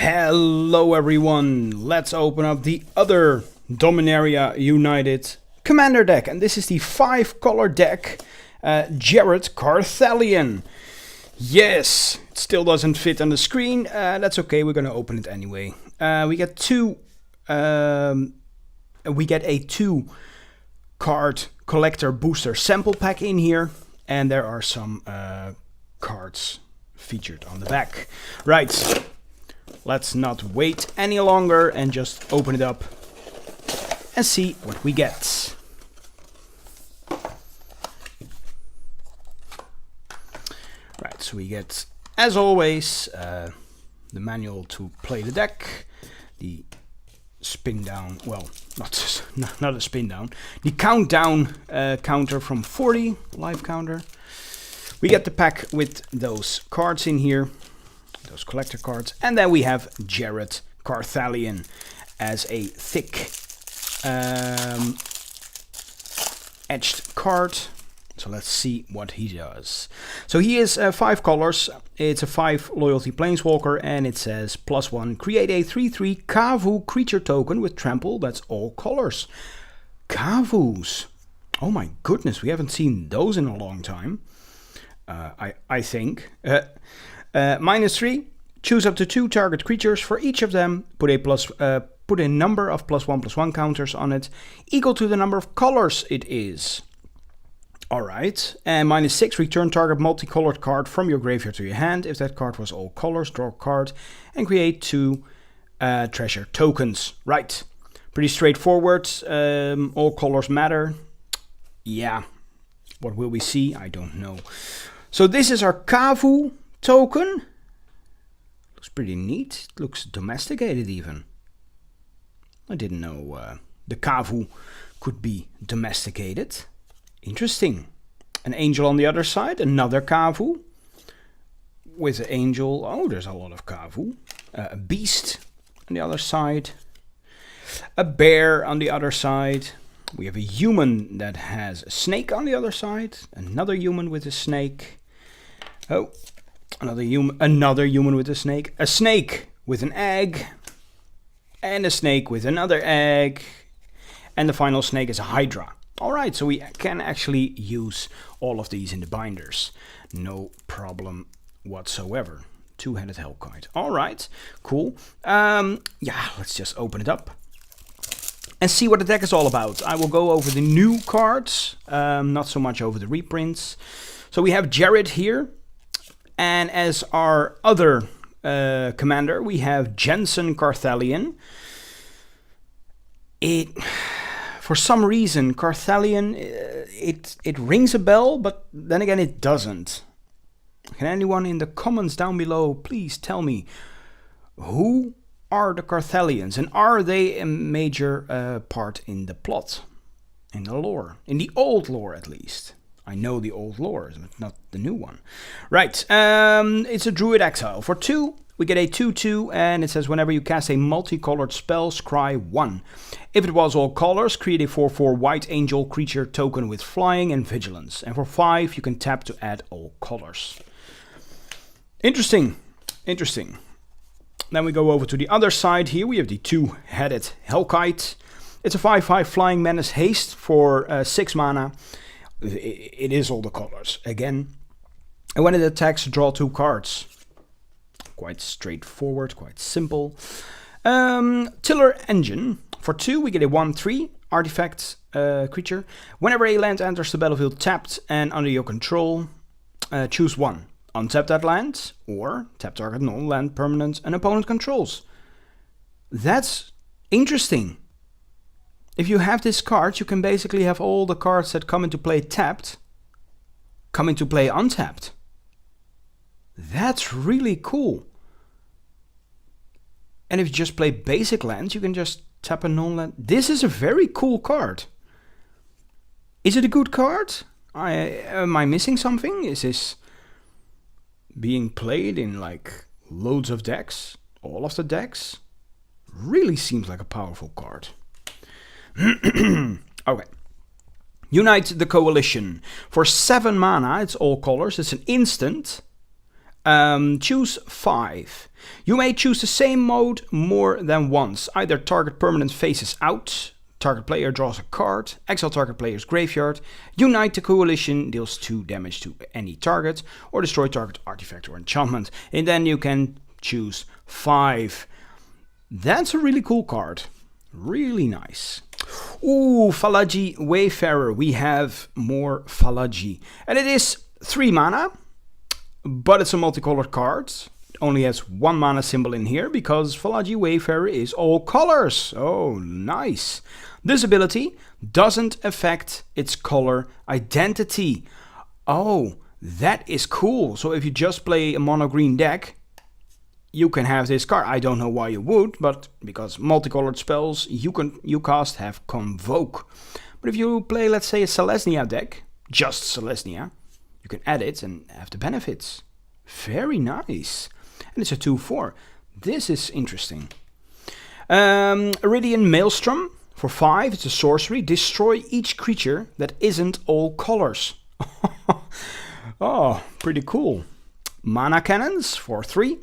Hello everyone, let's open up the other Dominaria United Commander deck. And this is the 5-color deck, Jared Carthalion. Yes, it still doesn't fit on the screen, that's okay, we're gonna open it anyway. We get a 2-card collector booster sample pack in here. And there are some cards featured on the back. Right. Let's not wait any longer and just open it up and see what we get. Right, so we get, as always, the manual to play the deck, the spin down, well, not a spin down, the countdown counter from 40, live counter. We get the pack with those cards in here. Those collector cards, and then we have Jared Carthalion as a thick edged card. So let's see what he does. So he is 5 colors. It's a 5 loyalty planeswalker, and it says +1, create a 3/3 Kavu creature token with trample. That's all colors. Kavus. Oh my goodness, we haven't seen those in a long time. I think. -3, choose up to 2 target creatures. For each of them, put a number of +1/+1 counters on it, equal to the number of colors it is. Alright, and -6, return target multicolored card from your graveyard to your hand. If that card was all colors, draw a card and create 2 treasure tokens. Right, pretty straightforward. All colors matter. Yeah, what will we see? I don't know. So this is our Kavu token. Looks pretty neat. Looks domesticated even. I didn't know the Kavu could be domesticated. Interesting. An angel on the other side, another Kavu with an angel. Oh, there's a lot of Kavu. A beast on the other side. A bear on the other side. We have a human that has a snake on the other side. Another human with a snake. Oh. Another human with a snake with an egg, and a snake with another egg, and the final snake is a hydra. Alright, so we can actually use all of these in the binders. No problem whatsoever. 2-headed Hellkite. Alright, cool. Yeah, let's just open it up and see what the deck is all about. I will go over the new cards, not so much over the reprints. So we have Jared here. And as our other commander, we have Jensen Carthalion. For some reason, Carthalion, it rings a bell, but then again it doesn't. Can anyone in the comments down below please tell me, who are the Carthalions? And are they a major part in the plot, in the lore, in the old lore at least? I know the old lore, but not the new one. Right, it's a Druid Exile. For 2, we get a 2/2, and it says whenever you cast a multicolored spell, scry 1. If it was all colors, create a 4/4 white angel creature token with flying and vigilance. And for 5, you can tap to add all colors. Interesting, interesting. Then we go over to the other side here. We have the 2-headed Hellkite. It's a 5/5 Flying Menace haste for 6 mana. It is all the colors again, and when it attacks, draw 2 cards. Quite straightforward, quite simple. Tiller Engine. For 2, we get a 1/3 artifact creature. Whenever a land enters the battlefield tapped and under your control, choose 1. Untap that land, or tap target non-land permanent an opponent controls. That's interesting. If you have this card, you can basically have all the cards that come into play tapped, come into play untapped. That's really cool. And if you just play basic lands, you can just tap a non-land. This is a very cool card. Is it a good card? Am I missing something? Is this being played in like loads of decks? All of the decks? Really seems like a powerful card. Okay. Unite the Coalition. For 7 mana, it's all colors. It's an instant. Choose 5. You may choose the same mode more than once. Either target permanent faces out, target player draws a card, exile target player's graveyard, unite the coalition, deals 2 damage to any target, or destroy target artifact or enchantment. And then you can choose 5. That's a really cool card. Really nice. Ooh, Falaji Wayfarer. We have more Falaji. And it is 3 mana, but it's a multicolored card. It only has 1 mana symbol in here because Falaji Wayfarer is all colors. Oh, nice. This ability doesn't affect its color identity. Oh, that is cool. So if you just play a mono green deck, you can have this card. I don't know why you would, but because multicolored spells you cast have Convoke. But if you play, let's say, a Selesnya deck, just Selesnya, you can add it and have the benefits. Very nice. And it's a 2/4. This is interesting. Iridian Maelstrom for 5. It's a sorcery. Destroy each creature that isn't all colors. Oh, pretty cool. Mana Cannons for 3.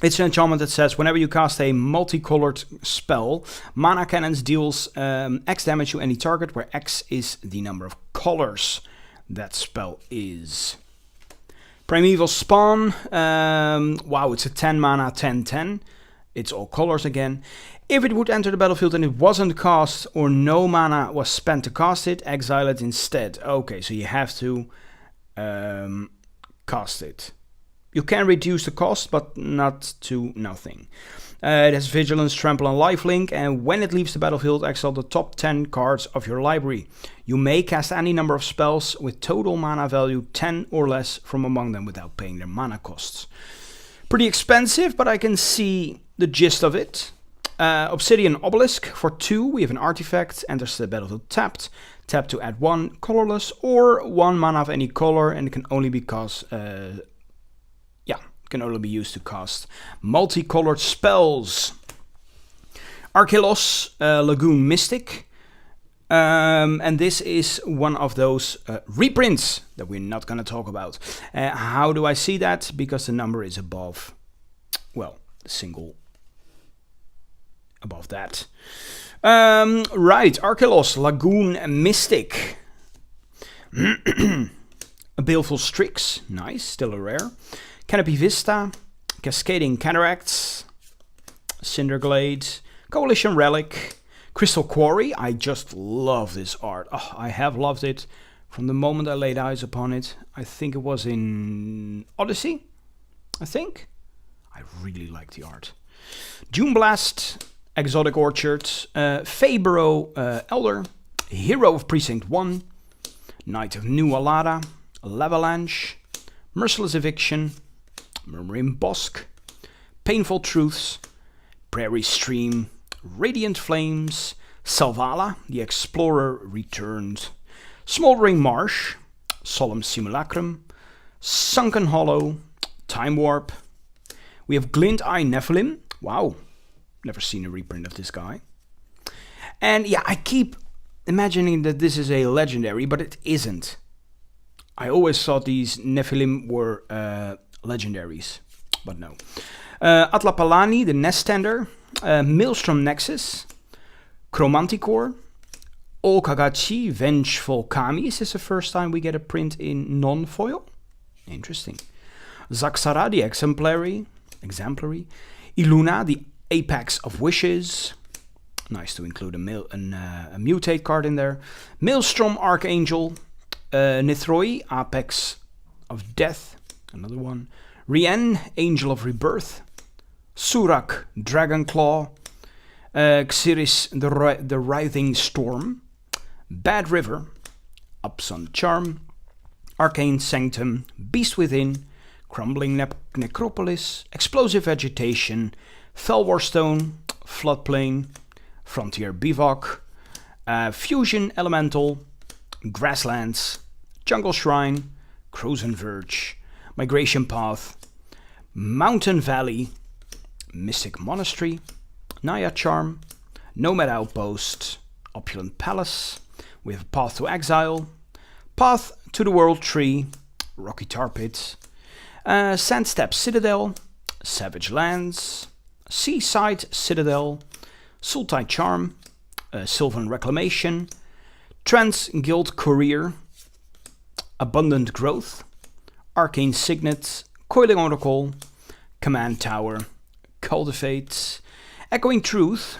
It's an enchantment that says whenever you cast a multicolored spell, Mana Cannons deals X damage to any target where X is the number of colors that spell is. Primeval Spawn. Wow, it's a 10 mana 10/10. It's all colors again. If it would enter the battlefield and it wasn't cast or no mana was spent to cast it, exile it instead. Okay, so you have to cast it. You can reduce the cost, but not to nothing. It has Vigilance, Trample, and Lifelink, and when it leaves the battlefield, exile the top 10 cards of your library. You may cast any number of spells with total mana value 10 or less from among them without paying their mana costs. Pretty expensive, but I can see the gist of it. Obsidian Obelisk for 2. We have an artifact, enters the battlefield tapped. Tap to add 1 colorless or 1 mana of any color, and it can only be cast. Can only be used to cast multicolored spells. Archelos Lagoon Mystic. And this is one of those reprints that we're not going to talk about. How do I see that? Because the number is above, well, the single above that. Right, Archelos Lagoon Mystic. A Baleful Strix, nice, still a rare. Canopy Vista, Cascading Cataracts, Cinderglade, Coalition Relic, Crystal Quarry. I just love this art. Oh, I have loved it from the moment I laid eyes upon it. I think it was in Odyssey, I think. I really like the art. Dune Blast, Exotic Orchard, Faebro Elder, Hero of Precinct 1, Knight of New Alada, Lavalanche, Merciless Eviction, Murmuring Bosk, Painful Truths, Prairie Stream, Radiant Flames, Salvala, the Explorer Returned, Smoldering Marsh, Solemn Simulacrum, Sunken Hollow, Time Warp. We have Glint Eye Nephilim. Wow, never seen a reprint of this guy. And yeah, I keep imagining that this is a legendary, but it isn't. I always thought these Nephilim were legendaries, but no. Atlapalani, the Nestender, Maelstrom Nexus, Chromanticore, Okagachi, Vengeful Kami. Is this the first time we get a print in non-foil? Interesting. Zaxara, the Exemplary, Iluna, the Apex of Wishes. Nice to include a Mutate card in there. Maelstrom Archangel, Nithroi, Apex of Death, another one. Rien, Angel of Rebirth. Surak, Dragonclaw. Xiris, the Writhing Storm. Bad River, Upsun Charm. Arcane Sanctum, Beast Within. Crumbling Necropolis. Explosive Vegetation. Felwar Stone, Floodplain. Frontier Bivouac. Fusion Elemental. Grasslands, Jungle Shrine, Frozen Verge, Migration Path, Mountain Valley, Mystic Monastery, Naya Charm, Nomad Outpost, Opulent Palace. We have Path to Exile, Path to the World Tree, Rocky Tar Pit, Sandstep Citadel, Savage Lands, Seaside Citadel, Sultai Charm, Sylvan Reclamation, Trans Guild Courier, Abundant Growth, Arcane Signet, Coiling Oracle, Command Tower, Cultivate, Echoing Truth,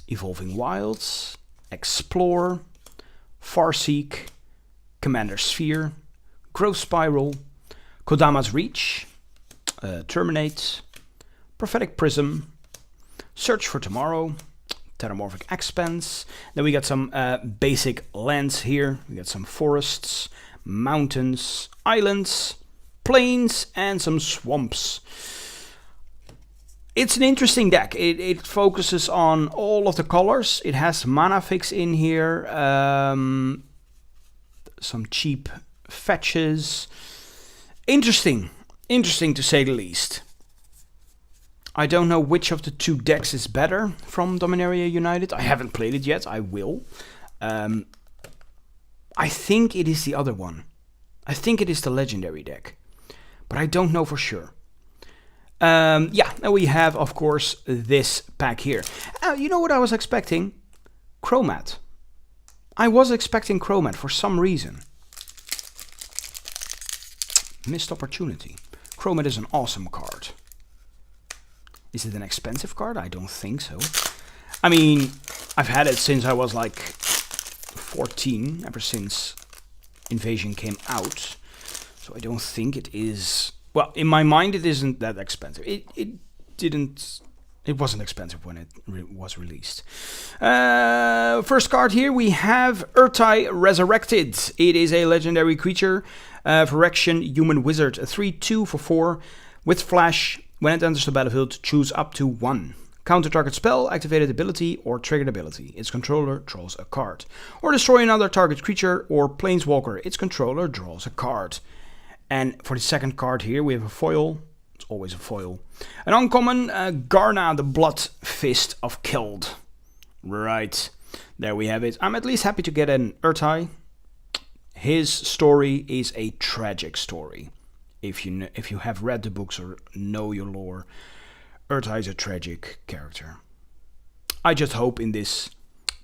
Evolving Wilds, Explore, Farseek, Commander Sphere, Growth Spiral, Kodama's Reach, Terminate, Prophetic Prism, Search for Tomorrow, Terramorphic Expanse. Then we got some basic lands here. We got some forests, mountains, islands, plains, and some swamps. It's an interesting deck. It focuses on all of the colors. It has mana fix in here. Some cheap fetches. Interesting to say the least. I don't know which of the two decks is better from Dominaria United. I haven't played it yet. I will. I think it is the other one. I think it is the legendary deck. But I don't know for sure. Yeah, and we have, of course, this pack here. You know what I was expecting? Chromat. I was expecting Chromat for some reason. Missed opportunity. Chromat is an awesome card. Is it an expensive card? I don't think so. I mean, I've had it since I was like 14, ever since Invasion came out. So I don't think it is... Well, in my mind, it isn't that expensive. It wasn't expensive when it was released. First card here, we have Urtai Resurrected. It is a legendary creature. Phyrexian Human Wizard. A 3/2 for 4 with flash. When it enters the battlefield, choose up to 1. Counter target spell, activated ability, or triggered ability. Its controller draws a card. Or destroy another target creature or planeswalker. Its controller draws a card. And for the second card here, we have a foil. It's always a foil. An uncommon, Garna, the Blood Fist of Keld. Right, there we have it. I'm at least happy to get an Urtai. His story is a tragic story. If you have read the books or know your lore, Urtai is a tragic character. I just hope in this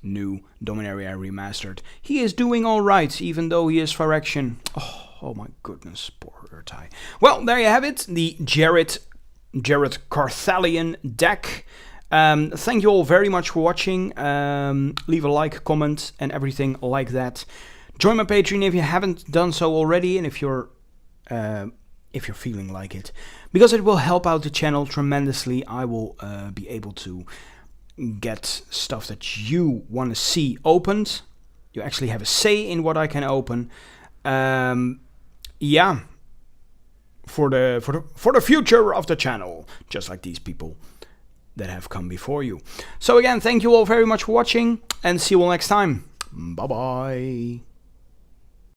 new Dominaria Remastered, he is doing alright, even though he is Phyrexian. Oh my goodness, poor Urtai. Well, there you have it, the Jared Carthalion deck. Thank you all very much for watching. Leave a like, comment, and everything like that. Join my Patreon if you haven't done so already, and if you're feeling like it, because it will help out the channel tremendously. I will be able to get stuff that you want to see opened. You actually have a say in what I can open. Yeah, for the future of the channel, just like these people that have come before you. So again, thank you all very much for watching, and see you all next time. Bye bye.